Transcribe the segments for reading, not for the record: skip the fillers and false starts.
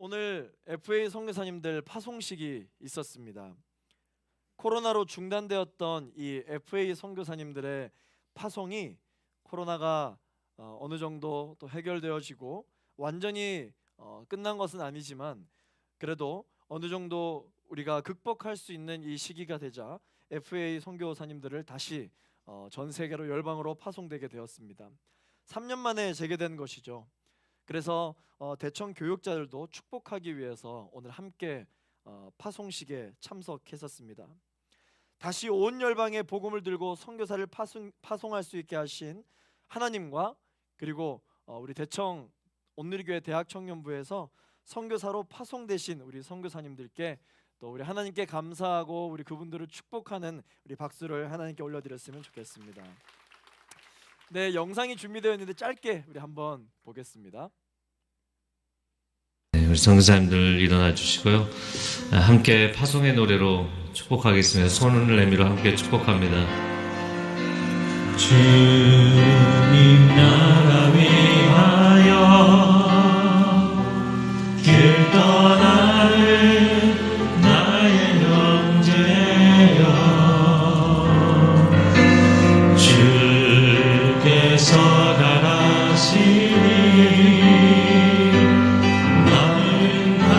오늘 FA 선교사님들 파송식이 있었습니다. 코로나로 중단되었던 이 FA 선교사님들의 파송이 코로나가 어느 정도 또 해결되어지고 완전히 끝난 것은 아니지만 그래도 어느 정도 우리가 극복할 수 있는 이 시기가 되자 FA 선교사님들을 다시 전 세계로 열방으로 파송되게 되었습니다. 3년 만에 재개된 것이죠. 그래서 대청 교육자들도 축복하기 위해서 오늘 함께 파송식에 참석했었습니다. 다시 온 열방의 복음을 들고 선교사를 파송할 수 있게 하신 하나님과 그리고 우리 대청 온누리교회 대학청년부에서 선교사로 파송되신 우리 선교사님들께 또 우리 하나님께 감사하고 우리 그분들을 축복하는 우리 박수를 하나님께 올려드렸으면 좋겠습니다. 네, 영상이 준비되어 있는데 짧게 우리 한번 보겠습니다. 네, 우리 선교사님들 일어나 주시고요. 함께 파송의 노래로 축복하겠습니다. 손을 내밀어 함께 축복합니다. 주님 나라 위하여 길 떠나는 나의 형제여, 주께서 가라시니 나는 다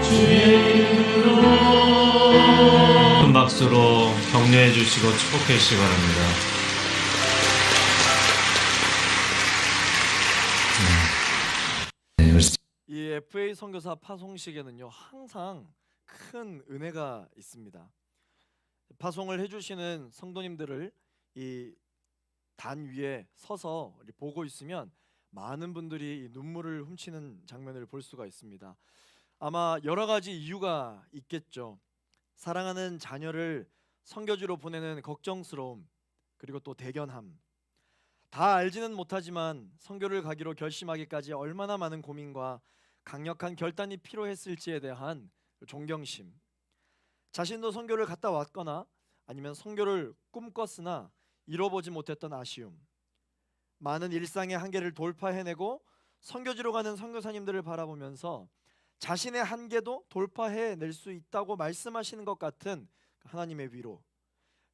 주의 이름으로. 큰 박수로 격려해 주시고 축복해 주시기 바랍니다. 이 FA 선교사 파송식에는요 항상 큰 은혜가 있습니다. 파송을 해주시는 성도님들을 이 단 위에 서서 보고 있으면 많은 분들이 눈물을 훔치는 장면을 볼 수가 있습니다. 아마 여러 가지 이유가 있겠죠. 사랑하는 자녀를 선교지로 보내는 걱정스러움, 그리고 또 대견함, 다 알지는 못하지만 선교를 가기로 결심하기까지 얼마나 많은 고민과 강력한 결단이 필요했을지에 대한 존경심, 자신도 선교를 갔다 왔거나 아니면 선교를 꿈꿨으나 이뤄보지 못했던 아쉬움, 많은 일상의 한계를 돌파해내고 선교지로 가는 선교사님들을 바라보면서 자신의 한계도 돌파해낼 수 있다고 말씀하시는 것 같은 하나님의 위로,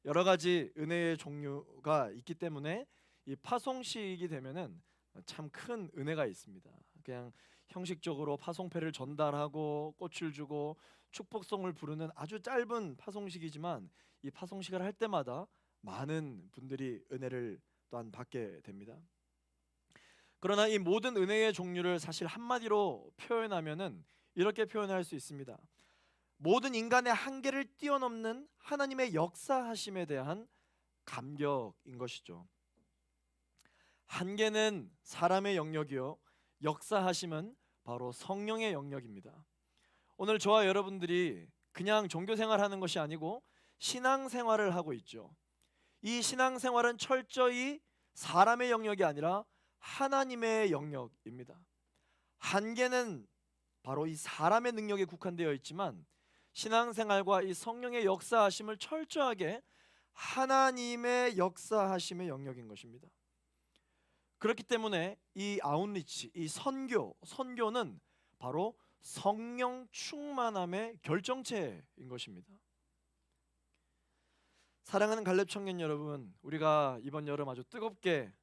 여러 가지 은혜의 종류가 있기 때문에 이 파송식이 되면은 참 큰 은혜가 있습니다. 그냥 형식적으로 파송패를 전달하고 꽃을 주고 축복송을 부르는 아주 짧은 파송식이지만 이 파송식을 할 때마다 많은 분들이 은혜를 또한 받게 됩니다. 그러나 이 모든 은혜의 종류를 사실 한마디로 표현하면은 이렇게 표현할 수 있습니다. 모든 인간의 한계를 뛰어넘는 하나님의 역사하심에 대한 감격인 것이죠. 한계는 사람의 영역이요, 역사하심은 바로 성령의 영역입니다. 오늘 저와 여러분들이 그냥 종교생활하는 것이 아니고 신앙생활을 하고 있죠. 이 신앙생활은 철저히 사람의 영역이 아니라 하나님의 영역입니다. 한계는 바로 이 사람의 능력에 국한되어 있지만 신앙생활과 이 성령의 역사하심을 철저하게 하나님의 역사하심의 영역인 것입니다. 그렇기 때문에 이 아웃리치, 이 선교는 바로 성령 충만함의 결정체인 것입니다. 사랑하는 갈렙 청년 여러분, 우리가 이번 여름 아주 뜨겁게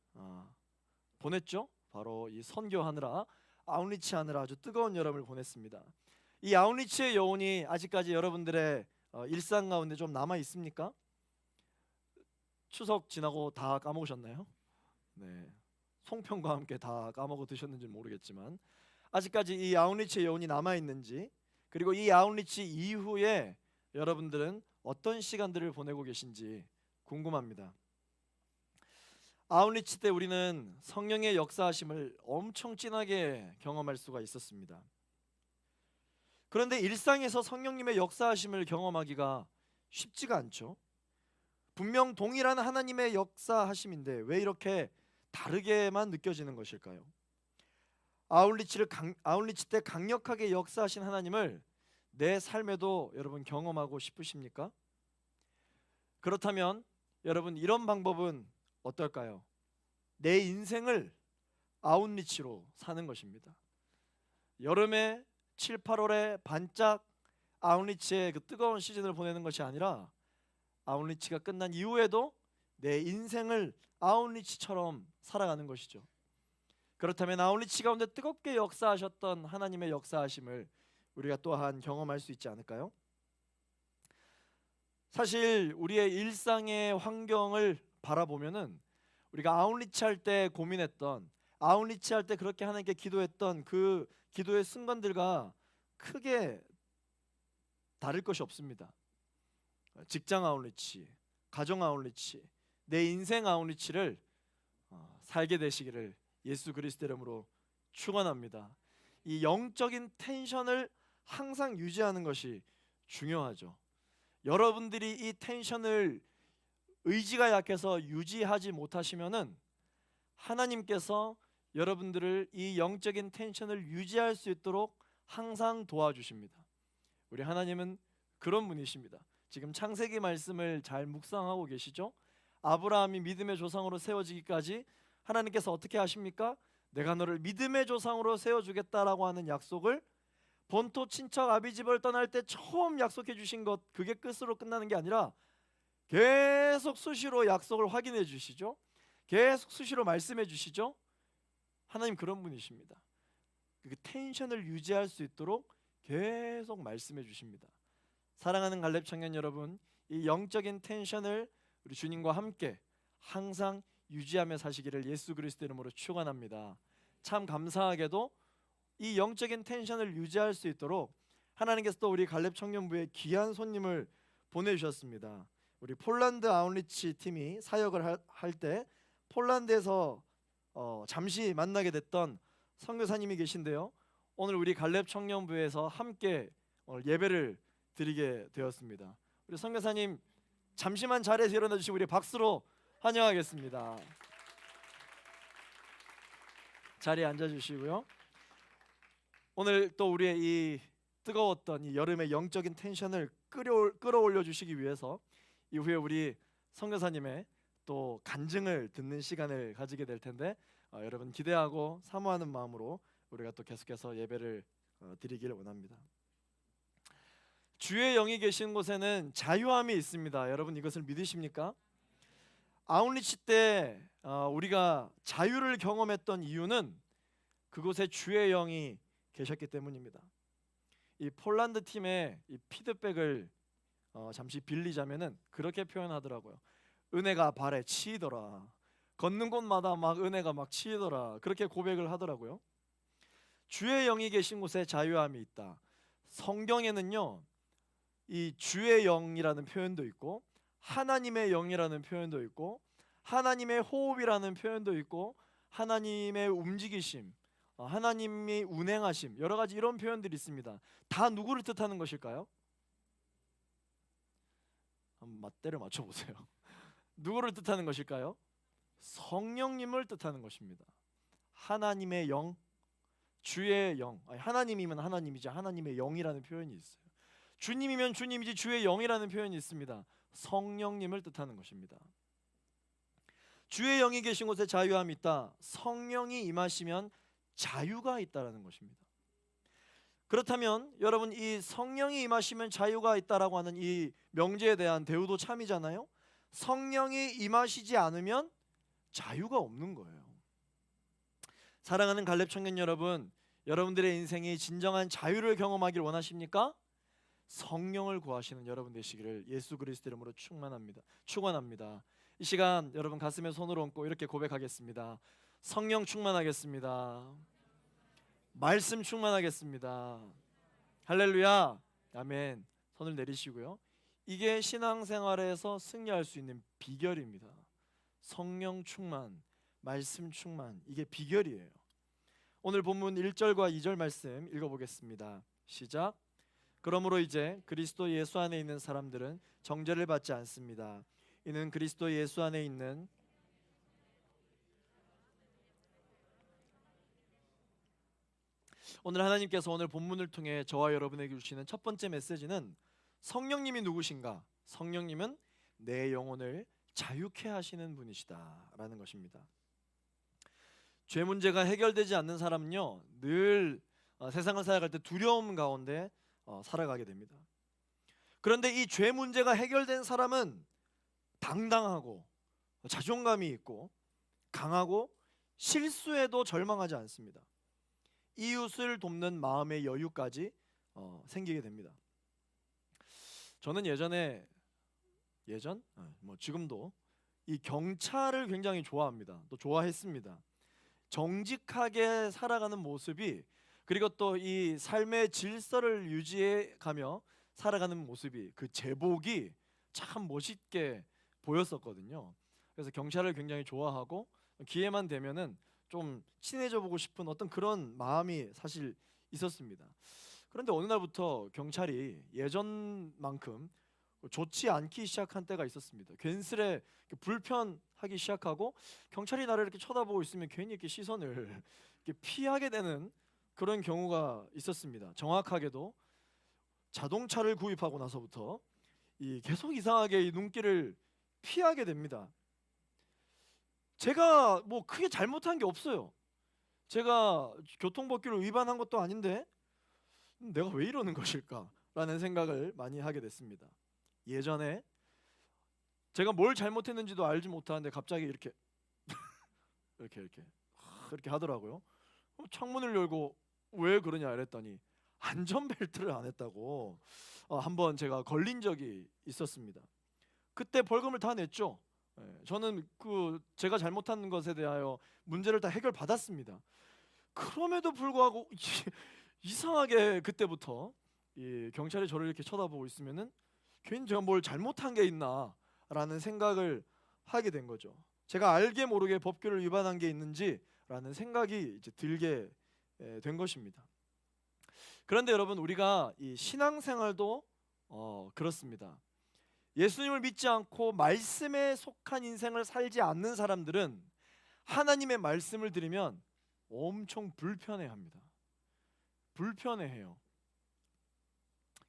보냈죠. 바로 이 선교하느라, 아웃리치 하느라 아주 뜨거운 여름을 보냈습니다. 이 아웃리치의 여운이 아직까지 여러분들의 일상 가운데 좀 남아 있습니까? 추석 지나고 다 까먹으셨나요? 네, 송편과 함께 다 까먹어 드셨는지는 모르겠지만 아직까지 이 아웃리치의 여운이 남아 있는지, 그리고 이 아웃리치 이후에 여러분들은 어떤 시간들을 보내고 계신지 궁금합니다. 아웃리치 때 우리는 성령의 역사하심을 엄청 진하게 경험할 수가 있었습니다. 그런데 일상에서 성령님의 역사하심을 경험하기가 쉽지가 않죠. 분명 동일한 하나님의 역사하심인데 왜 이렇게 다르게만 느껴지는 것일까요? 아웃리치 때 강력하게 역사하신 하나님을 내 삶에도 여러분 경험하고 싶으십니까? 그렇다면 여러분 이런 방법은 어떨까요? 내 인생을 아웃리치로 사는 것입니다. 여름에 7, 8월에 반짝 아웃리치의 그 뜨거운 시즌을 보내는 것이 아니라 아웃리치가 끝난 이후에도 내 인생을 아웃리치처럼 살아가는 것이죠. 그렇다면 아웃리치 가운데 뜨겁게 역사하셨던 하나님의 역사하심을 우리가 또한 경험할 수 있지 않을까요? 사실 우리의 일상의 환경을 바라보면은 우리가 아웃리치 할 때 고민했던, 아웃리치 할 때 그렇게 하나님께 기도했던 그 기도의 순간들과 크게 다를 것이 없습니다. 직장 아웃리치, 가정 아웃리치, 내 인생 아웃리치를 살게 되시기를 예수 그리스도 이름으로 축원합니다. 이 영적인 텐션을 항상 유지하는 것이 중요하죠. 여러분들이 이 텐션을 의지가 약해서 유지하지 못하시면은 하나님께서 여러분들을 이 영적인 텐션을 유지할 수 있도록 항상 도와주십니다. 우리 하나님은 그런 분이십니다. 지금 창세기 말씀을 잘 묵상하고 계시죠? 아브라함이 믿음의 조상으로 세워지기까지 하나님께서 어떻게 하십니까? 내가 너를 믿음의 조상으로 세워주겠다라고 하는 약속을 본토 친척 아비집을 떠날 때 처음 약속해 주신 것, 그게 끝으로 끝나는 게 아니라 계속 수시로 약속을 확인해 주시죠. 계속 수시로 말씀해 주시죠. 하나님 그런 분이십니다. 그 텐션을 유지할 수 있도록 계속 말씀해 주십니다. 사랑하는 갈렙 청년 여러분, 이 영적인 텐션을 우리 주님과 함께 항상 유지하며 사시기를 예수 그리스도 이름으로 축원합니다. 참 감사하게도 이 영적인 텐션을 유지할 수 있도록 하나님께서 또 우리 갈렙 청년부에 귀한 손님을 보내주셨습니다. 우리 폴란드 아웃리치 팀이 사역을 할 때 폴란드에서 잠시 만나게 됐던 선교사님이 계신데요. 오늘 우리 갈렙 청년부에서 함께 오늘 예배를 드리게 되었습니다. 우리 선교사님 잠시만 자리에서 일어나 주시고 우리 박수로 환영하겠습니다. 자리에 앉아 주시고요. 오늘 또 우리의 이 뜨거웠던 이 여름의 영적인 텐션을 끌어올려 주시기 위해서 이후에 우리 선교사님의 또 간증을 듣는 시간을 가지게 될 텐데 여러분 기대하고 사모하는 마음으로 우리가 또 계속해서 예배를 드리기를 원합니다. 주의 영이 계신 곳에는 자유함이 있습니다. 여러분 이것을 믿으십니까? 아웃리치 때 우리가 자유를 경험했던 이유는 그곳에 주의 영이 계셨기 때문입니다. 이 폴란드 팀의 이 피드백을 잠시 빌리자면은 그렇게 표현하더라고요. 은혜가 발에 치이더라. 걷는 곳마다 막 은혜가 막 치이더라. 그렇게 고백을 하더라고요. 주의 영이 계신 곳에 자유함이 있다. 성경에는요, 이 주의 영이라는 표현도 있고 하나님의 영이라는 표현도 있고 하나님의 호흡이라는 표현도 있고 하나님의 움직이심, 하나님이 운행하심, 여러 가지 이런 표현들이 있습니다. 다 누구를 뜻하는 것일까요? 한번 맞대를 맞춰보세요. 누구를 뜻하는 것일까요? 성령님을 뜻하는 것입니다. 하나님의 영, 주의 영, 하나님이면 하나님이지 하나님의 영이라는 표현이 있어요. 주님이면 주님이지 주의 영이라는 표현이 있습니다. 성령님을 뜻하는 것입니다. 주의 영이 계신 곳에 자유함이 있다. 성령이 임하시면 자유가 있다라는 것입니다. 그렇다면 여러분 이 성령이 임하시면 자유가 있다라고 하는 이 명제에 대한 대우도 참이잖아요. 성령이 임하시지 않으면 자유가 없는 거예요. 사랑하는 갈렙 청년 여러분, 여러분들의 인생이 진정한 자유를 경험하길 원하십니까? 성령을 구하시는 여러분 되시기를 예수 그리스도 이름으로 축원합니다. 이 시간 여러분 가슴에 손을 얹고 이렇게 고백하겠습니다. 성령 충만하겠습니다. 말씀 충만하겠습니다. 할렐루야. 아멘. 손을 내리시고요. 이게 신앙생활에서 승리할 수 있는 비결입니다. 성령 충만, 말씀 충만, 이게 비결이에요. 오늘 본문 1절과 2절 말씀 읽어보겠습니다. 시작. 그러므로 이제 그리스도 예수 안에 있는 사람들은 정죄를 받지 않습니다. 이는 그리스도 예수 안에 있는 오늘 하나님께서 오늘 본문을 통해 저와 여러분에게 주시는 첫 번째 메시지는 성령님이 누구신가? 성령님은 내 영혼을 자유케 하시는 분이시다라는 것입니다. 죄 문제가 해결되지 않는 사람은요 늘 세상을 살아갈 때 두려움 가운데 살아가게 됩니다. 그런데 이 죄 문제가 해결된 사람은 당당하고 자존감이 있고 강하고 실수에도 절망하지 않습니다. 이웃을 돕는 마음의 여유까지 생기게 됩니다. 저는 지금도 이 경찰을 굉장히 좋아합니다. 또 좋아했습니다. 정직하게 살아가는 모습이, 그리고 또 이 삶의 질서를 유지해 가며 살아가는 모습이, 그 제복이 참 멋있게 보였었거든요. 그래서 경찰을 굉장히 좋아하고 기회만 되면은 좀 친해져 보고 싶은 어떤 그런 마음이 사실 있었습니다. 그런데 어느 날부터 경찰이 예전만큼 좋지 않기 시작한 때가 있었습니다. 괜스레 불편하기 시작하고, 경찰이 나를 이렇게 쳐다보고 있으면 괜히 이렇게 시선을 이렇게 피하게 되는 그런 경우가 있었습니다. 정확하게도 자동차를 구입하고 나서부터 계속 이상하게 이 눈길을 피하게 됩니다. 제가 뭐 크게 잘못한 게 없어요. 제가 교통법규를 위반한 것도 아닌데 내가 왜 이러는 것일까라는 생각을 많이 하게 됐습니다. 예전에 제가 뭘 잘못했는지도 알지 못하는데 갑자기 이렇게 이렇게 하더라고요. 창문을 열고 왜 그러냐 이랬더니 안전벨트를 안 했다고 한번 제가 걸린 적이 있었습니다. 그때 벌금을 다 냈죠. 저는 제가 잘못한 것에 대하여 문제를 다 해결받았습니다. 그럼에도 불구하고 이상하게 그때부터 이 경찰이 저를 이렇게 쳐다보고 있으면은 괜히 제가 뭘 잘못한 게 있나라는 생각을 하게 된 거죠. 제가 알게 모르게 법규를 위반한 게 있는지라는 생각이 이제 들게 된 것입니다. 그런데 여러분, 우리가 이 신앙생활도 그렇습니다. 예수님을 믿지 않고 말씀에 속한 인생을 살지 않는 사람들은 하나님의 말씀을 들으면 엄청 불편해합니다. 불편해해요.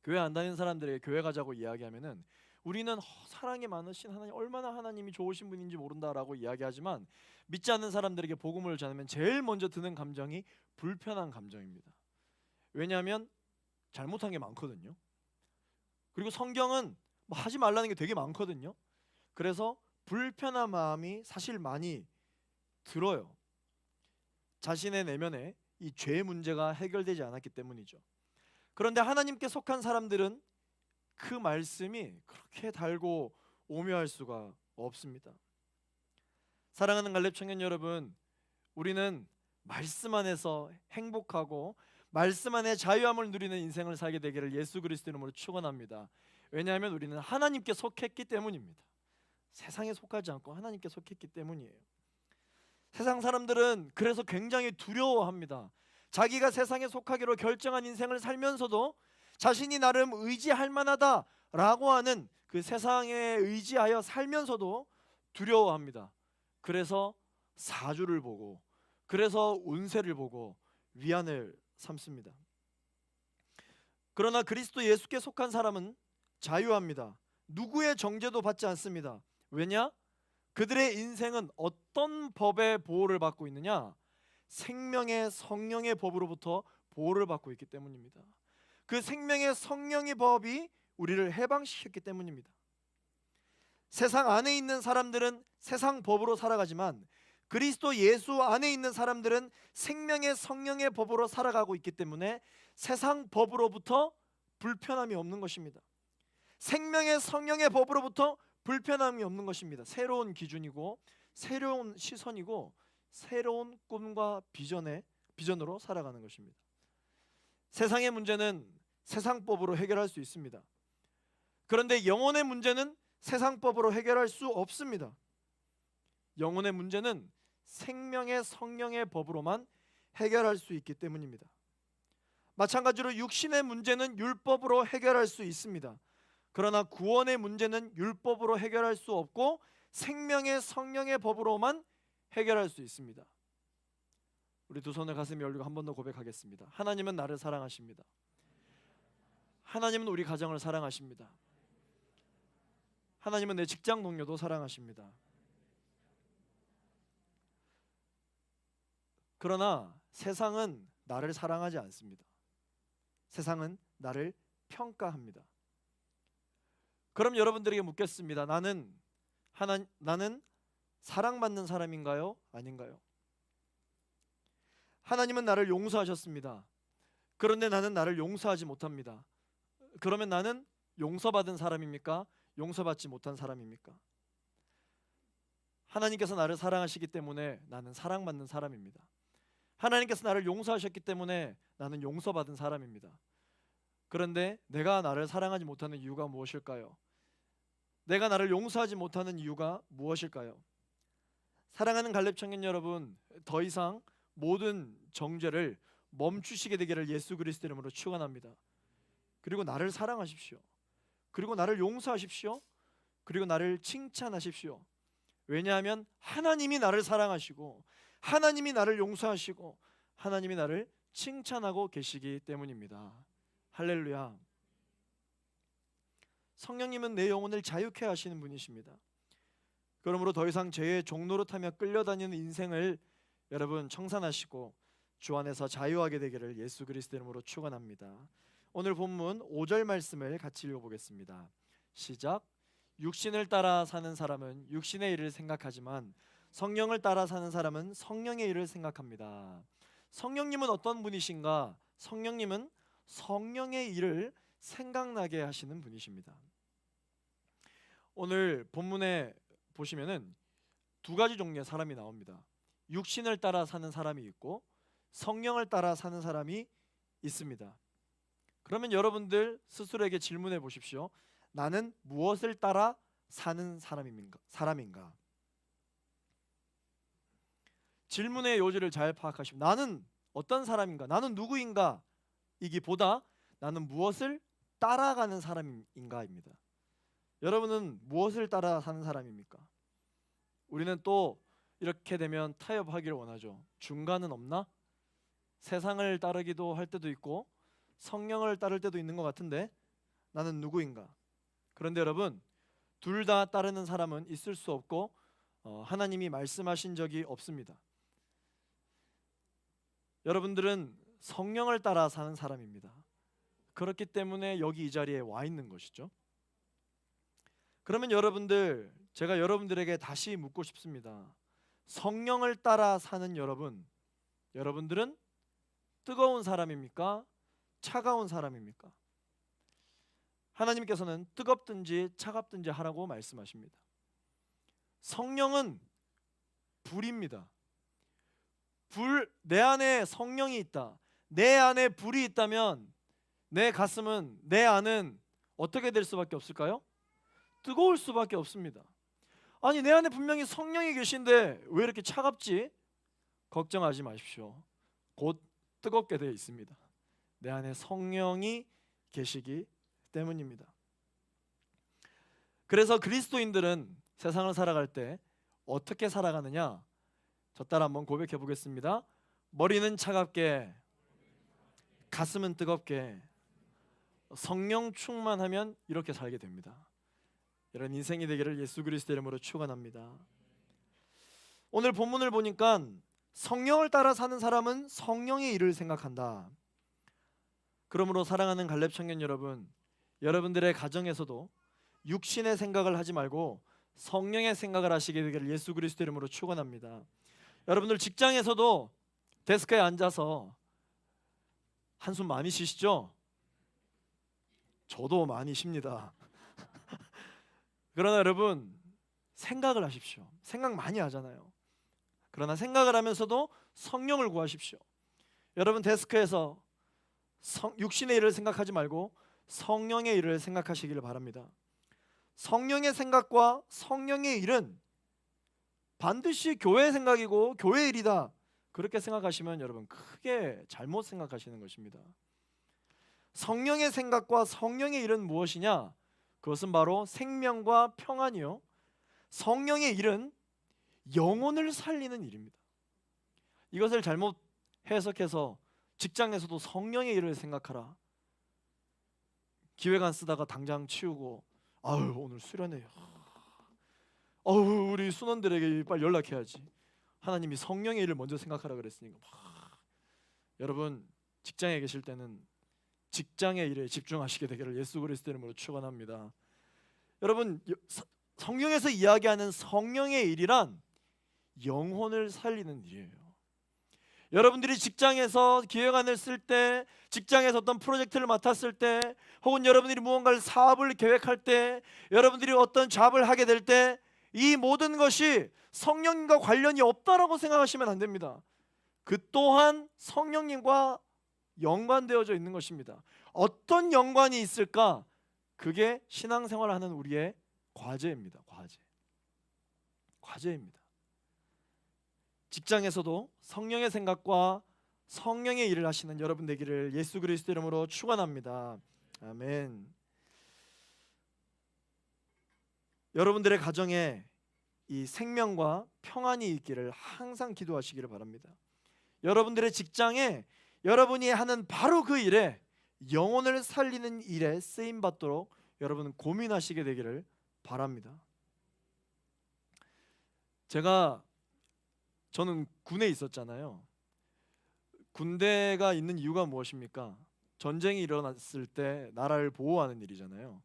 교회 안 다니는 사람들에게 교회 가자고 이야기하면은 우리는 사랑이 많으신 하나님, 얼마나 하나님이 좋으신 분인지 모른다라고 이야기하지만, 믿지 않는 사람들에게 복음을 전하면 제일 먼저 드는 감정이 불편한 감정입니다. 왜냐하면 잘못한 게 많거든요. 그리고 성경은 뭐 하지 말라는 게 되게 많거든요. 그래서 불편한 마음이 사실 많이 들어요. 자신의 내면에 이 죄 문제가 해결되지 않았기 때문이죠. 그런데 하나님께 속한 사람들은 그 말씀이 그렇게 달고 오묘할 수가 없습니다. 사랑하는 갈렙 청년 여러분, 우리는 말씀 안에서 행복하고 말씀 안에 자유함을 누리는 인생을 살게 되기를 예수 그리스도 이름으로 축원합니다. 왜냐하면 우리는 하나님께 속했기 때문입니다. 세상에 속하지 않고 하나님께 속했기 때문이에요. 세상 사람들은 그래서 굉장히 두려워합니다. 자기가 세상에 속하기로 결정한 인생을 살면서도 자신이 나름 의지할 만하다라고 하는 그 세상에 의지하여 살면서도 두려워합니다. 그래서 사주를 보고, 그래서 운세를 보고 위안을 삼습니다. 그러나 그리스도 예수께 속한 사람은 자유합니다. 누구의 정죄도 받지 않습니다. 왜냐? 그들의 인생은 어떤 법의 보호를 받고 있느냐? 생명의 성령의 법으로부터 보호를 받고 있기 때문입니다. 그 생명의 성령의 법이 우리를 해방시켰기 때문입니다. 세상 안에 있는 사람들은 세상 법으로 살아가지만 그리스도 예수 안에 있는 사람들은 생명의 성령의 법으로 살아가고 있기 때문에 세상 법으로부터 불편함이 없는 것입니다. 생명의 성령의 법으로부터 불편함이 없는 것입니다. 새로운 기준이고 새로운 시선이고 새로운 꿈과 비전으로 살아가는 것입니다. 세상의 문제는 세상법으로 해결할 수 있습니다. 그런데 영혼의 문제는 세상법으로 해결할 수 없습니다. 영혼의 문제는 생명의 성령의 법으로만 해결할 수 있기 때문입니다. 마찬가지로 육신의 문제는 율법으로 해결할 수 있습니다. 그러나 구원의 문제는 율법으로 해결할 수 없고 생명의 성령의 법으로만 해결할 수 있습니다. 우리 두 손을 가슴에 올리고 한 번 더 고백하겠습니다. 하나님은 나를 사랑하십니다. 하나님은 우리 가정을 사랑하십니다. 하나님은 내 직장 동료도 사랑하십니다. 그러나 세상은 나를 사랑하지 않습니다. 세상은 나를 평가합니다. 그럼 여러분들에게 묻겠습니다. 나는 사랑받는 사람인가요? 아닌가요? 하나님은 나를 용서하셨습니다. 그런데 나는 나를 용서하지 못합니다. 그러면 나는 용서받은 사람입니까? 용서받지 못한 사람입니까? 하나님께서 나를 사랑하시기 때문에 나는 사랑받는 사람입니다. 하나님께서 나를 용서하셨기 때문에 나는 용서받은 사람입니다. 그런데 내가 나를 사랑하지 못하는 이유가 무엇일까요? 내가 나를 용서하지 못하는 이유가 무엇일까요? 사랑하는 갈렙 청년 여러분, 더 이상 모든 정죄를 멈추시게 되기를 예수 그리스도 이름으로 축원합니다. 그리고 나를 사랑하십시오. 그리고 나를 용서하십시오. 그리고 나를 칭찬하십시오. 왜냐하면 하나님이 나를 사랑하시고 하나님이 나를 용서하시고 하나님이 나를 칭찬하고 계시기 때문입니다. 할렐루야. 성령님은 내 영혼을 자유케 하시는 분이십니다. 그러므로 더 이상 죄의 종로로 타며 끌려다니는 인생을 여러분 청산하시고 주 안에서 자유하게 되기를 예수 그리스도 이름으로 축원합니다. 오늘 본문 5절 말씀을 같이 읽어보겠습니다. 시작. 육신을 따라 사는 사람은 육신의 일을 생각하지만 성령을 따라 사는 사람은 성령의 일을 생각합니다. 성령님은 어떤 분이신가? 성령님은 성령의 일을 생각나게 하시는 분이십니다. 오늘 본문에 보시면은 두 가지 종류의 사람이 나옵니다. 육신을 따라 사는 사람이 있고 성령을 따라 사는 사람이 있습니다. 그러면 여러분들 스스로에게 질문해 보십시오. 나는 무엇을 따라 사는 사람인가? 질문의 요지를 잘 파악하시면 나는 어떤 사람인가? 나는 누구인가? 이기보다 나는 무엇을 따라가는 사람인가입니다. 여러분은 무엇을 따라 사는 사람입니까? 우리는 또 이렇게 되면 타협하기를 원하죠. 중간은 없나? 세상을 따르기도 할 때도 있고 성령을 따를 때도 있는 것 같은데 나는 누구인가? 그런데 여러분, 둘 다 따르는 사람은 있을 수 없고 하나님이 말씀하신 적이 없습니다. 여러분들은 성령을 따라 사는 사람입니다. 그렇기 때문에 여기 이 자리에 와 있는 것이죠. 그러면 여러분들, 제가 여러분들에게 다시 묻고 싶습니다. 성령을 따라 사는 여러분들은 뜨거운 사람입니까? 차가운 사람입니까? 하나님께서는 뜨겁든지 차갑든지 하라고 말씀하십니다. 성령은 불입니다. 내 안에 성령이 있다. 내 안에 불이 있다면 내 가슴은, 내 안은 어떻게 될 수밖에 없을까요? 뜨거울 수밖에 없습니다. 아니, 내 안에 분명히 성령이 계신데 왜 이렇게 차갑지? 걱정하지 마십시오. 곧 뜨겁게 되어 있습니다. 내 안에 성령이 계시기 때문입니다. 그래서 그리스도인들은 세상을 살아갈 때 어떻게 살아가느냐? 저 따라 한번 고백해 보겠습니다. 머리는 차갑게, 가슴은 뜨겁게, 성령 충만하면 이렇게 살게 됩니다. 이런 인생이 되기를 예수 그리스도 이름으로 축원합니다. 오늘 본문을 보니까 성령을 따라 사는 사람은 성령의 일을 생각한다. 그러므로 사랑하는 갈렙 청년 여러분, 여러분들의 가정에서도 육신의 생각을 하지 말고 성령의 생각을 하시게 되기를 예수 그리스도 이름으로 축원합니다. 여러분들 직장에서도 데스크에 앉아서 한숨 많이 쉬시죠? 저도 많이 쉽니다. 그러나 여러분, 생각을 하십시오. 생각 많이 하잖아요. 그러나 생각을 하면서도 성령을 구하십시오. 여러분 데스크에서 육신의 일을 생각하지 말고 성령의 일을 생각하시기를 바랍니다. 성령의 생각과 성령의 일은 반드시 교회의 생각이고 교회의 일이다. 그렇게 생각하시면 여러분 크게 잘못 생각하시는 것입니다. 성령의 생각과 성령의 일은 무엇이냐? 그것은 바로 생명과 평안이요, 성령의 일은 영혼을 살리는 일입니다. 이것을 잘못 해석해서 직장에서도 성령의 일을 생각하라, 기획안 쓰다가 당장 치우고 아유 오늘 수련회요, 우리 순원들에게 빨리 연락해야지, 하나님이 성령의 일을 먼저 생각하라 그랬으니까 여러분 직장에 계실 때는 직장의 일에 집중하시게 되기를 예수 그리스도 이름으로 축원합니다. 여러분 성경에서 이야기하는 성령의 일이란 영혼을 살리는 일이에요. 여러분들이 직장에서 기획안을 쓸 때, 직장에서 어떤 프로젝트를 맡았을 때, 혹은 여러분들이 무언가를 사업을 계획할 때, 여러분들이 어떤 잡을 하게 될 때, 이 모든 것이 성령님과 관련이 없다라고 생각하시면 안 됩니다. 그 또한 성령님과 연관되어져 있는 것입니다. 어떤 연관이 있을까? 그게 신앙생활을 하는 우리의 과제입니다. 과제입니다. 직장에서도 성령의 생각과 성령의 일을 하시는 여러분 되기를 예수 그리스도 이름으로 축원합니다. 아멘. 여러분들의 가정에 이 생명과 평안이 있기를 항상 기도하시기를 바랍니다. 여러분들의 직장에 여러분이 하는 바로 그 일에 영혼을 살리는 일에 쓰임 받도록 여러분은 고민하시게 되기를 바랍니다. 저는 군에 있었잖아요. 군대가 있는 이유가 무엇입니까? 전쟁이 일어났을 때 나라를 보호하는 일이잖아요.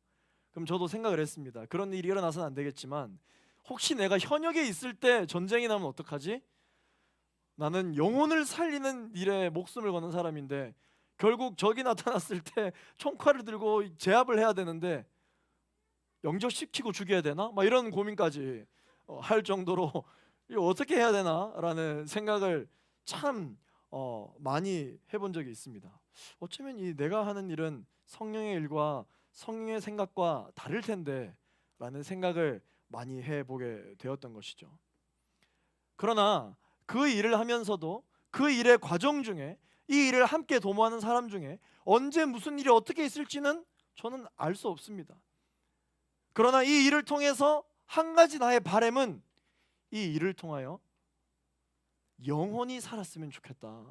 그럼 저도 생각을 했습니다. 그런 일이 일어나서는 안 되겠지만 혹시 내가 현역에 있을 때 전쟁이 나면 어떡하지? 나는 영혼을 살리는 일에 목숨을 거는 사람인데 결국 적이 나타났을 때 총칼을 들고 제압을 해야 되는데 영접시키고 죽여야 되나? 막 이런 고민까지 할 정도로 이거 어떻게 해야 되나라는 생각을 참 많이 해본 적이 있습니다. 어쩌면 이 내가 하는 일은 성령의 일과 성령의 생각과 다를 텐데라는 생각을 많이 해보게 되었던 것이죠. 그러나 그 일을 하면서도 그 일의 과정 중에 이 일을 함께 도모하는 사람 중에 언제 무슨 일이 어떻게 있을지는 저는 알 수 없습니다. 그러나 이 일을 통해서 한 가지 나의 바람은 이 일을 통하여 영혼이 살았으면 좋겠다.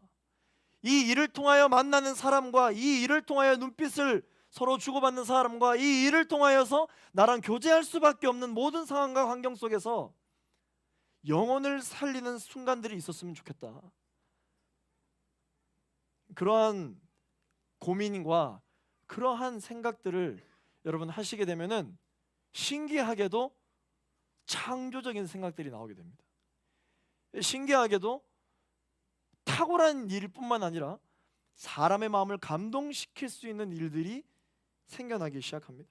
이 일을 통하여 만나는 사람과 이 일을 통하여 눈빛을 서로 주고받는 사람과 이 일을 통하여서 나랑 교제할 수밖에 없는 모든 상황과 환경 속에서 영혼을 살리는 순간들이 있었으면 좋겠다. 그러한 고민과 그러한 생각들을 여러분 하시게 되면은 신기하게도 창조적인 생각들이 나오게 됩니다. 신기하게도 탁월한 일뿐만 아니라 사람의 마음을 감동시킬 수 있는 일들이 생겨나기 시작합니다.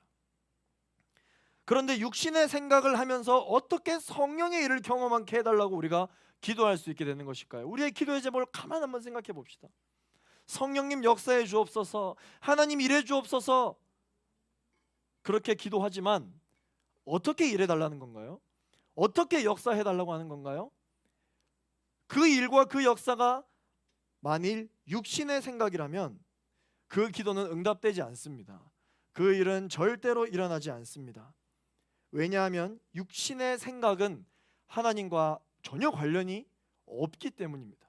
그런데 육신의 생각을 하면서 어떻게 성령의 일을 경험하게 해달라고 우리가 기도할 수 있게 되는 것일까요? 우리의 기도의 제목을 가만 한번 생각해 봅시다. 성령님 역사해 주옵소서, 하나님 일해 주옵소서, 그렇게 기도하지만 어떻게 일해 달라는 건가요? 어떻게 역사해 달라고 하는 건가요? 그 일과 그 역사가 만일 육신의 생각이라면 그 기도는 응답되지 않습니다. 그 일은 절대로 일어나지 않습니다. 왜냐하면 육신의 생각은 하나님과 전혀 관련이 없기 때문입니다.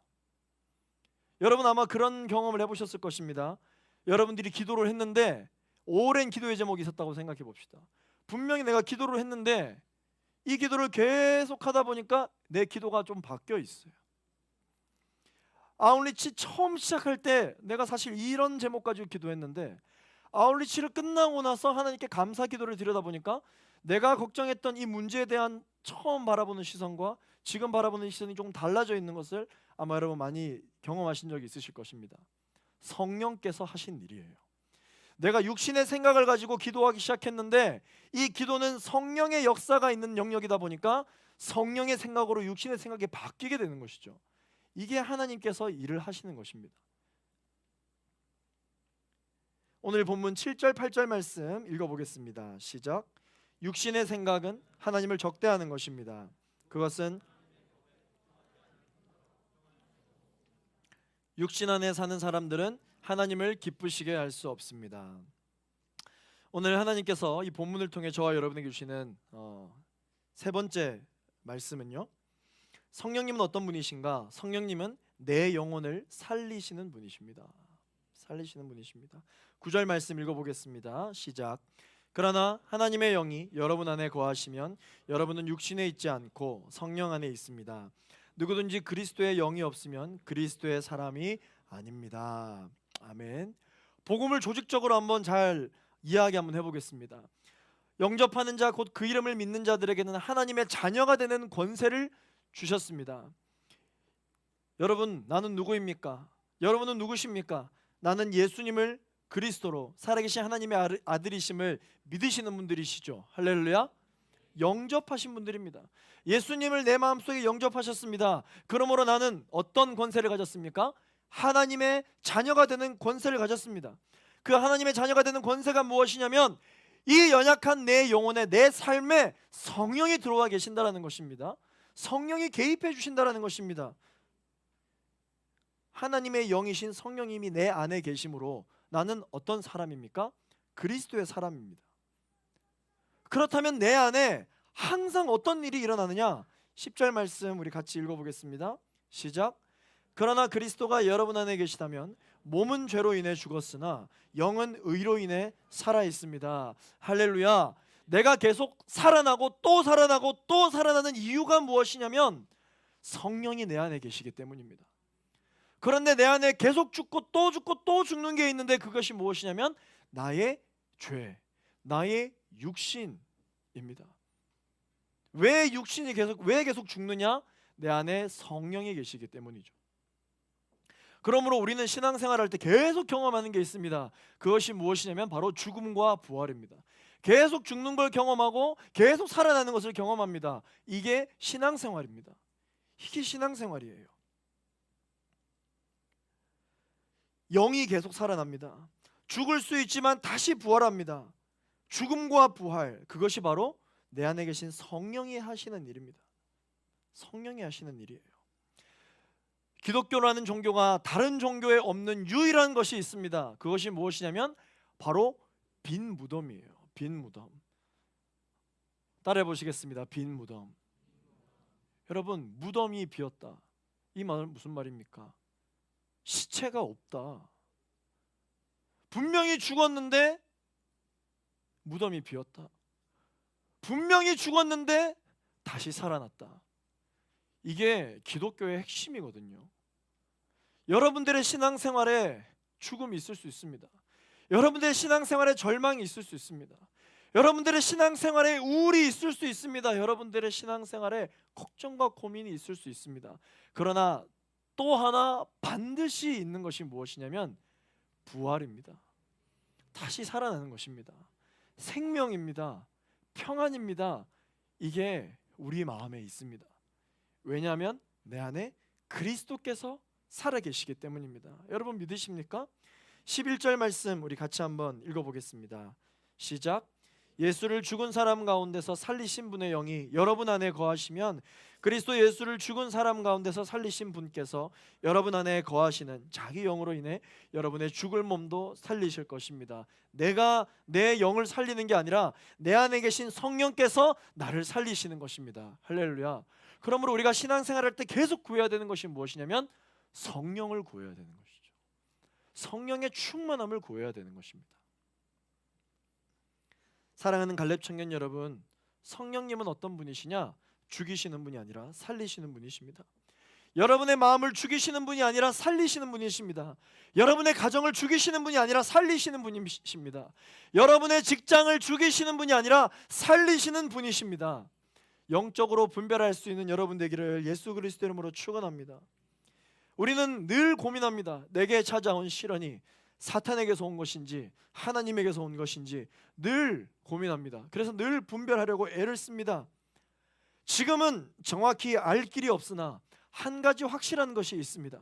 여러분 아마 그런 경험을 해보셨을 것입니다. 여러분들이 기도를 했는데 오랜 기도의 제목이 있었다고 생각해 봅시다. 분명히 내가 기도를 했는데 이 기도를 계속 하다 보니까 내 기도가 좀 바뀌어 있어요. 아울리치 처음 시작할 때 내가 사실 이런 제목 가지고 기도했는데 아울리치를 끝나고 나서 하나님께 감사 기도를 드리다 보니까 내가 걱정했던 이 문제에 대한 처음 바라보는 시선과 지금 바라보는 시선이 조금 달라져 있는 것을 아마 여러분 많이 경험하신 적이 있으실 것입니다. 성령께서 하신 일이에요. 내가 육신의 생각을 가지고 기도하기 시작했는데 이 기도는 성령의 역사가 있는 영역이다 보니까 성령의 생각으로 육신의 생각이 바뀌게 되는 것이죠. 이게 하나님께서 일을 하시는 것입니다. 오늘 본문 7절 8절 말씀 읽어보겠습니다. 시작. 육신의 생각은 하나님을 적대하는 것입니다. 그것은 육신 안에 사는 사람들은 하나님을 기쁘시게 할 수 없습니다. 오늘 하나님께서 이 본문을 통해 저와 여러분에게 주시는 세 번째 말씀은요, 성령님은 어떤 분이신가? 성령님은 내 영혼을 살리시는 분이십니다. 살리시는 분이십니다. 9절 말씀 읽어보겠습니다. 시작. 그러나 하나님의 영이 여러분 안에 거하시면 여러분은 육신에 있지 않고 성령 안에 있습니다. 누구든지 그리스도의 영이 없으면 그리스도의 사람이 아닙니다. 아멘. 복음을 조직적으로 한번 잘 이야기 한번 해보겠습니다. 영접하는 자 곧 그 이름을 믿는 자들에게는 하나님의 자녀가 되는 권세를 주셨습니다. 여러분, 나는 누구입니까? 여러분은 누구십니까? 나는 예수님을 그리스도로 살아계신 하나님의 아들이심을 믿으시는 분들이시죠. 할렐루야. 영접하신 분들입니다. 예수님을 내 마음속에 영접하셨습니다. 그러므로 나는 어떤 권세를 가졌습니까? 하나님의 자녀가 되는 권세를 가졌습니다. 그 하나님의 자녀가 되는 권세가 무엇이냐면 이 연약한 내 영혼에, 내 삶에 성령이 들어와 계신다라는 것입니다. 성령이 개입해 주신다라는 것입니다. 하나님의 영이신 성령님이 내 안에 계심으로 나는 어떤 사람입니까? 그리스도의 사람입니다. 그렇다면 내 안에 항상 어떤 일이 일어나느냐? 10절 말씀 우리 같이 읽어보겠습니다. 시작. 그러나 그리스도가 여러분 안에 계시다면 몸은 죄로 인해 죽었으나 영은 의로 인해 살아 있습니다. 할렐루야. 내가 계속 살아나고 또 살아나고 또 살아나는 이유가 무엇이냐면 성령이 내 안에 계시기 때문입니다. 그런데 내 안에 계속 죽고 또 죽는 게 있는데 그것이 무엇이냐면 나의 죄, 나의 육신입니다. 왜 육신이 왜 계속 죽느냐? 내 안에 성령이 계시기 때문이죠. 그러므로 우리는 신앙생활할 때 계속 경험하는 게 있습니다. 그것이 무엇이냐면 바로 죽음과 부활입니다. 계속 죽는 걸 경험하고 계속 살아나는 것을 경험합니다. 이게 신앙생활입니다. 이게 신앙생활이에요. 영이 계속 살아납니다. 죽을 수 있지만 다시 부활합니다. 죽음과 부활, 그것이 바로 내 안에 계신 성령이 하시는 일입니다. 성령이 하시는 일이에요. 기독교라는 종교가 다른 종교에 없는 유일한 것이 있습니다. 그것이 무엇이냐면 바로 빈 무덤이에요. 빈 무덤. 따라해 보시겠습니다. 빈 무덤. 여러분, 무덤이 비었다. 이 말은 무슨 말입니까? 시체가 없다. 분명히 죽었는데 무덤이 비었다. 분명히 죽었는데 다시 살아났다. 이게 기독교의 핵심이거든요. 여러분들의 신앙생활에 죽음이 있을 수 있습니다. 여러분들의 신앙생활에 절망이 있을 수 있습니다. 여러분들의 신앙생활에 우울이 있을 수 있습니다. 여러분들의 신앙생활에 걱정과 고민이 있을 수 있습니다. 그러나 또 하나 반드시 있는 것이 무엇이냐면 부활입니다. 다시 살아나는 것입니다. 생명입니다. 평안입니다. 이게 우리 마음에 있습니다. 왜냐하면 내 안에 그리스도께서 살아계시기 때문입니다. 여러분 믿으십니까? 11절 말씀 우리 같이 한번 읽어보겠습니다. 시작. 예수를 죽은 사람 가운데서 살리신 분의 영이 여러분 안에 거하시면 그리스도 예수를 죽은 사람 가운데서 살리신 분께서 여러분 안에 거하시는 자기 영으로 인해 여러분의 죽을 몸도 살리실 것입니다. 내가 내 영을 살리는 게 아니라 내 안에 계신 성령께서 나를 살리시는 것입니다. 할렐루야. 그러므로 우리가 신앙생활할 때 계속 구해야 되는 것이 무엇이냐면 성령을 구해야 되는 것이죠. 성령의 충만함을 구해야 되는 것입니다. 사랑하는 갈렙 청년 여러분, 성령님은 어떤 분이시냐? 죽이시는 분이 아니라 살리시는 분이십니다. 여러분의 마음을 죽이시는 분이 아니라 살리시는 분이십니다. 여러분의 가정을 죽이시는 분이 아니라 살리시는 분이십니다. 여러분의 직장을 죽이시는 분이 아니라 살리시는 분이십니다. 영적으로 분별할 수 있는 여러분 되기를 예수 그리스도 이름으로 축원합니다. 우리는 늘 고민합니다. 내게 찾아온 시련이 사탄에게서 온 것인지 하나님에게서 온 것인지 늘 고민합니다. 그래서 늘 분별하려고 애를 씁니다. 지금은 정확히 알 길이 없으나 한 가지 확실한 것이 있습니다.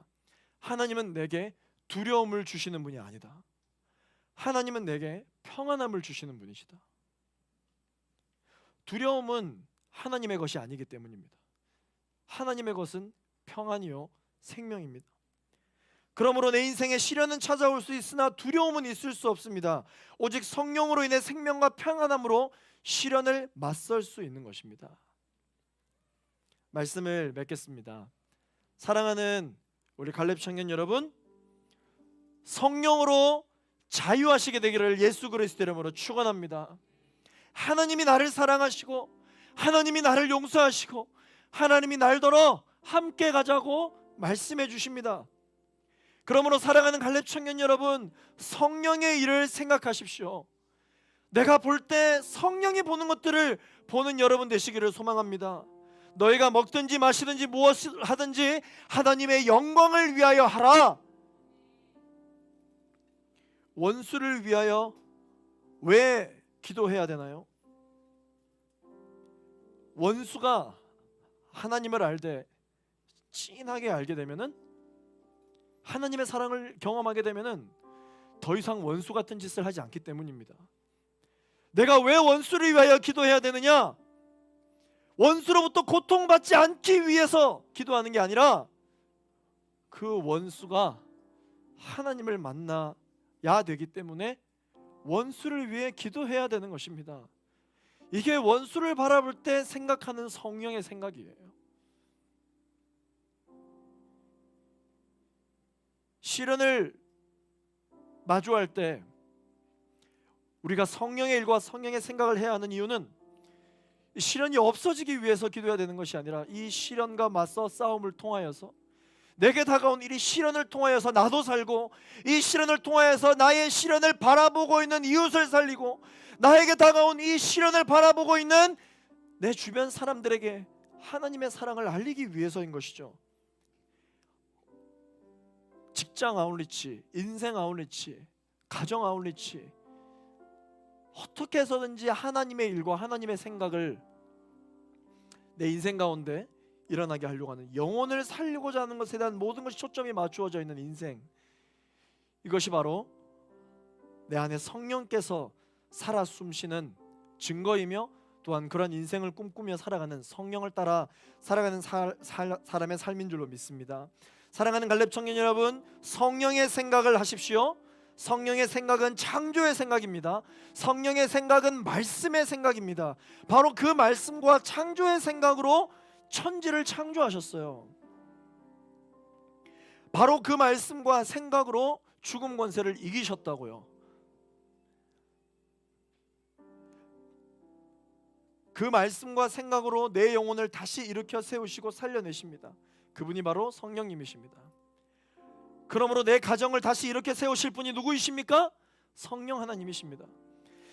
하나님은 내게 두려움을 주시는 분이 아니다. 하나님은 내게 평안함을 주시는 분이시다. 두려움은 하나님의 것이 아니기 때문입니다. 하나님의 것은 평안이요 생명입니다. 그러므로 내 인생에 시련은 찾아올 수 있으나 두려움은 있을 수 없습니다. 오직 성령으로 인해 생명과 평안함으로 시련을 맞설 수 있는 것입니다. 말씀을 맺겠습니다. 사랑하는 우리 갈렙 청년 여러분, 성령으로 자유하시게 되기를 예수 그리스도 이름으로 축원합니다. 하나님이 나를 사랑하시고 하나님이 나를 용서하시고 하나님이 날더러 함께 가자고 말씀해 주십니다. 그러므로 사랑하는 갈렙 청년 여러분, 성령의 일을 생각하십시오. 내가 볼 때 성령이 보는 것들을 보는 여러분 되시기를 소망합니다. 너희가 먹든지 마시든지 무엇을 하든지 하나님의 영광을 위하여 하라. 원수를 위하여 왜 기도해야 되나요? 원수가 하나님을 알되 진하게 알게 되면은, 하나님의 사랑을 경험하게 되면은 더 이상 원수 같은 짓을 하지 않기 때문입니다. 내가 왜 원수를 위하여 기도해야 되느냐? 원수로부터 고통받지 않기 위해서 기도하는 게 아니라 그 원수가 하나님을 만나야 되기 때문에 원수를 위해 기도해야 되는 것입니다. 이게 원수를 바라볼 때 생각하는 성령의 생각이에요. 시련을 마주할 때 우리가 성령의 일과 성령의 생각을 해야 하는 이유는 시련이 없어지기 위해서 기도해야 되는 것이 아니라 이 시련과 맞서 싸움을 통하여서, 내게 다가온 이 시련을 통하여서 나도 살고, 이 시련을 통하여서 나의 시련을 바라보고 있는 이웃을 살리고, 나에게 다가온 이 시련을 바라보고 있는 내 주변 사람들에게 하나님의 사랑을 알리기 위해서인 것이죠. 직장 아웃리치, 인생 아웃리치, 가정 아웃리치, 어떻게 해서든지 하나님의 일과 하나님의 생각을 내 인생 가운데 일어나게 하려고 하는, 영혼을 살리고자 하는 것에 대한 모든 것이 초점이 맞추어져 있는 인생, 이것이 바로 내 안에 성령께서 살아 숨쉬는 증거이며, 또한 그런 인생을 꿈꾸며 살아가는, 성령을 따라 살아가는 사람의 삶인 줄로 믿습니다. 사랑하는 갈렙 청년 여러분, 성령의 생각을 하십시오. 성령의 생각은 창조의 생각입니다. 성령의 생각은 말씀의 생각입니다. 바로 그 말씀과 창조의 생각으로 천지를 창조하셨어요. 바로 그 말씀과 생각으로 죽음 권세를 이기셨다고요. 그 말씀과 생각으로 내 영혼을 다시 일으켜 세우시고 살려내십니다. 그분이 바로 성령님이십니다. 그러므로 내 가정을 다시 이렇게 세우실 분이 누구이십니까? 성령 하나님이십니다.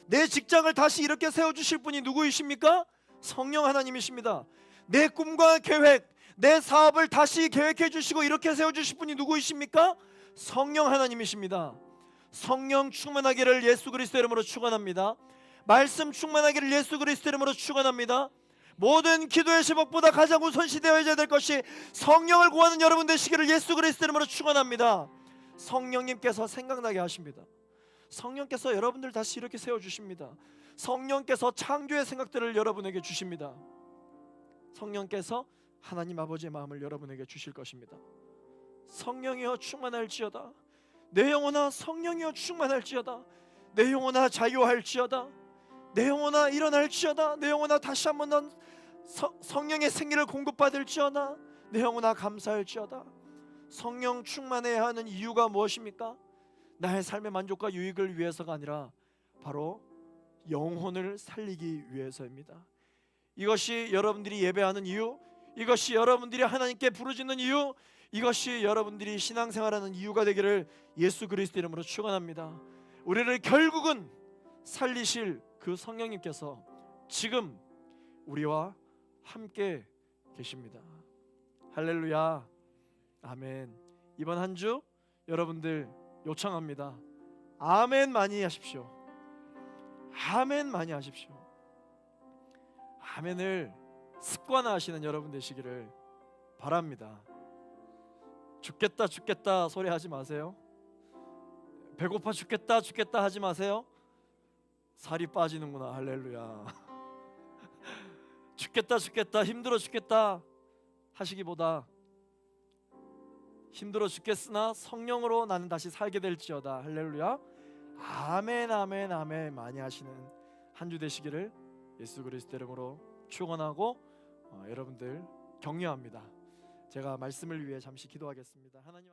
내 직장을 다시 이렇게 세워주실 분이 누구이십니까? 성령 하나님이십니다. 내 꿈과 계획, 내 사업을 다시 계획해 주시고 이렇게 세워주실 분이 누구이십니까? 성령 하나님이십니다. 성령 충만하기를 예수 그리스도 이름으로 축원합니다. 말씀 충만하기를 예수 그리스도 이름으로 축원합니다. 모든 기도의 제목보다 가장 우선시되어야 될 것이 성령을 구하는 여러분 되시기를 예수 그리스도 이름으로 축원합니다. 성령님께서 생각나게 하십니다. 성령께서 여러분들 다시 이렇게 세워주십니다. 성령께서 창조의 생각들을 여러분에게 주십니다. 성령께서 하나님 아버지의 마음을 여러분에게 주실 것입니다. 성령이여 충만할지어다. 내 영혼아 성령이여 충만할지어다. 내 영혼아 자유할지어다. 내 영혼아 일어날지어다. 내 영혼아 다시 한번 넌 성령의 생기를 공급받을지어다. 내 영혼아 감사할지어다. 성령 충만해야 하는 이유가 무엇입니까? 나의 삶의 만족과 유익을 위해서가 아니라 바로 영혼을 살리기 위해서입니다. 이것이 여러분들이 예배하는 이유, 이것이 여러분들이 하나님께 부르짖는 이유, 이것이 여러분들이 신앙생활하는 이유가 되기를 예수 그리스도 이름으로 축원합니다. 우리를 결국은 살리실 그 성령님께서 지금 우리와 함께 계십니다. 할렐루야, 아멘. 이번 한 주 여러분들 요청합니다. 아멘 많이 하십시오. 아멘 많이 하십시오. 아멘을 습관화하시는 여러분 되시기를 바랍니다. 죽겠다 죽겠다 소리 하지 마세요. 배고파 죽겠다 죽겠다 하지 마세요. 살이 빠지는구나. 할렐루야. 죽겠다 죽겠다 힘들어 죽겠다 하시기보다 힘들어 죽겠으나 성령으로 나는 다시 살게 될지어다. 할렐루야. 아멘 아멘 아멘 많이 하시는 한 주 되시기를 예수 그리스도 이름으로 축원하고 여러분들 격려합니다. 제가 말씀을 위해 잠시 기도하겠습니다. 하나님